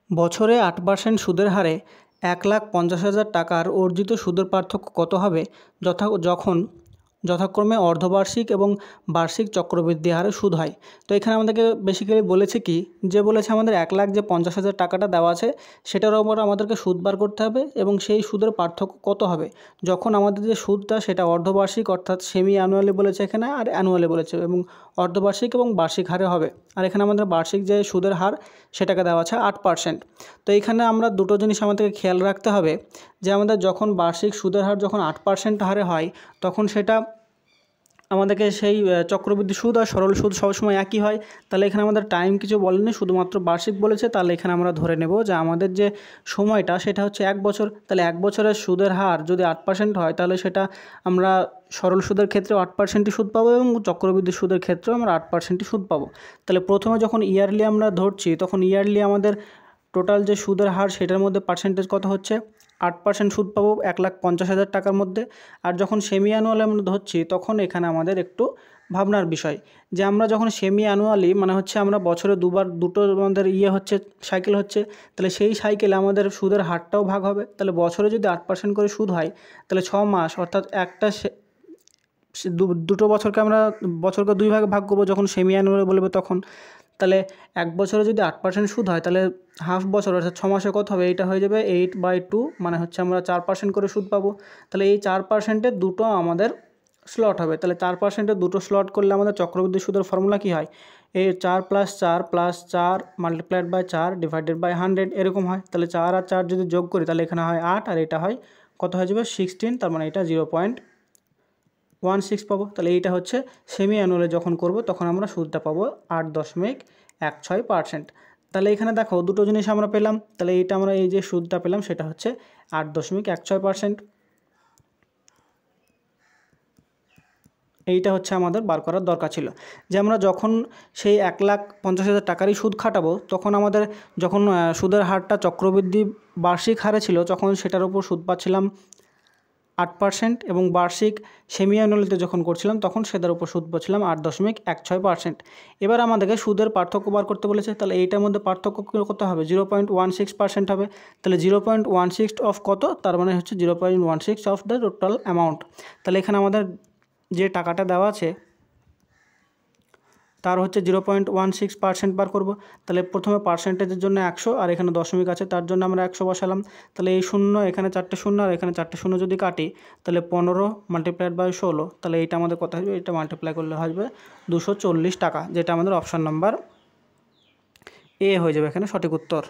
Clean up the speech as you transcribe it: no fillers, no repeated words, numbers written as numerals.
বছরে 8% সুদের হারে 1,50,000 টাকার অর্জিত সুদের পার্থক্য কত হবে যখন যথাক্রমে অর্ধবার্ষিক এবং বার্ষিক চক্রবৃদ্ধি হারে সুদ হয়। তো এখানে আমাদেরকে বেসিক্যালি বলেছে কি, যে বলেছে আমাদের 1,50,000 টাকাটা দেওয়া আছে সেটার ওপর আমাদেরকে সুদ বার করতে হবে এবং সেই সুদের পার্থক্য কত হবে যখন আমাদের যে সুদটা সেটা অর্ধবার্ষিক অর্থাৎ সেমি অ্যানুয়ালি বলেছে এখানে, আর অ্যানুয়ালি বলেছে এবং অর্ধবার্ষিক এবং বার্ষিক হারে হবে। আর এখানে আমাদের বার্ষিক যে সুদের হার সেটাকে দেওয়া আছে 8%। তো এইখানে আমরা দুটো জিনিস আমাদেরকে খেয়াল রাখতে হবে যে আমাদের যখন বার্ষিক সুদের হার যখন 8% হারে হয় তখন সেটা আমাদেরকে সেই চক্রবৃদ্ধি সুদ আর সরল সুদ সবসময় একই হয়। তাহলে এখানে আমাদের টাইম কিছু বলেনি, শুধুমাত্র বার্ষিক বলেছে। তাহলে এখানে আমরা ধরে নেব যে আমাদের যে সময়টা সেটা হচ্ছে 1 বছর। তাহলে 1 বছরের সুদের হার যদি 8% হয় তাহলে সেটা আমরা সরল সুদের ক্ষেত্রেও 8%ই সুদ পাবো এবং চক্রবৃদ্ধি সুদের ক্ষেত্রেও আমরা 8%ই সুদ পাবো। তাহলে প্রথমে যখন ইয়ারলি আমরা ধরছি তখন ইয়ারলি আমাদের টোটাল যে সুদের হার সেটার মধ্যে পার্সেন্টেজ কত হচ্ছে, 8% সুদ পাবো 1,50,000 টাকার মধ্যে। আর যখন সেমি অ্যানুয়ালি আমরা ধরছি তখন এখানে আমাদের একটু ভাবনার বিষয় যে আমরা যখন সেমি অ্যানুয়ালি মানে হচ্ছে আমরা বছরে দুটো আমাদের হচ্ছে সাইকেল হচ্ছে, তাহলে সেই সাইকেলে আমাদের সুদের হারটাও ভাগ হবে। তাহলে বছরে যদি 8% করে সুদ হয় তাহলে 6 মাস অর্থাৎ দুটো বছরকে আমরা বছরকে 2 ভাগে ভাগ করবো যখন সেমি অ্যানুয়ালি বলবে তখন। তাহলে 1 বছরে যদি 8% সুদ হয় তাহলে হাফ বছর অর্থাৎ 6 মাসে কত হবে, এইটা হয়ে যাবে 8/2, মানে হচ্ছে আমরা 4% করে সুদ পাবো। তাহলে এই 4%-এর দুটো আমাদের স্লট হবে। তাহলে 4%-এর দুটো স্লট করলে আমাদের চক্রবৃদ্ধি সুদের ফর্মুলা কী হয়, এই 4 + 4 + 4 × 4 / 100 এরকম হয়। তাহলে 4 আর 4 যদি যোগ করি তাহলে এখানে হয় 8 আর এটা হয় কত হয়ে যাবে 16, তার মানে এটা 0.16 পাবো। তাহলে এইটা হচ্ছে সেমি অ্যানুয়ালে যখন করব তখন আমরা সুদটা পাবো 8.16%। তাহলে এখানে দেখো দুটো জিনিস আমরা পেলাম। তাহলে এইটা আমরা এই যে সুদটা পেলাম সেটা হচ্ছে 8.16%। এইটা হচ্ছে আমাদের বার করার দরকার ছিল যে আমরা যখন সেই 1,50,000 টাকারই সুদ খাটাবো তখন আমাদের যখন সুদের হারটা চক্রবৃদ্ধি বার্ষিক হারে ছিল তখন সেটার উপর সুদ পাচ্ছিলাম 8% এবং বার্ষিক সেমি অ্যানুয়ালিতে যখন করছিলাম তখন সেটার উপর সুদ পাচ্ছিলাম 8.16%। এবার আমাদেরকে সুদের পার্থক্য বার করতে বলেছে। তাহলে এইটার মধ্যে পার্থক্য কত হবে, 0.16% হবে। তাহলে 0.16 অফ কত, তার মানে হচ্ছে 0.16 অফ দ্য টোটাল অ্যামাউন্ট। তাহলে এখানে আমাদের যে টাকাটা দেওয়া আছে তার হচ্ছে 0.16% বার করব। তাহলে প্রথমে পার্সেন্টেজের জন্য 100 আর এখানে দশমিক আছে তার জন্য আমরা 100 বসালাম। তাহলে এই শূন্য এখানে 4টে শূন্য আর এখানে 4টে শূন্য যদি কাটি তাহলে 15 × 16, তাহলে এইটা আমাদের কত হবে, এটা মাল্টিপ্লাই করলে আসবে 240 টাকা, যেটা আমাদের অপশান নাম্বার এ হয়ে যাবে এখানে সঠিক উত্তর।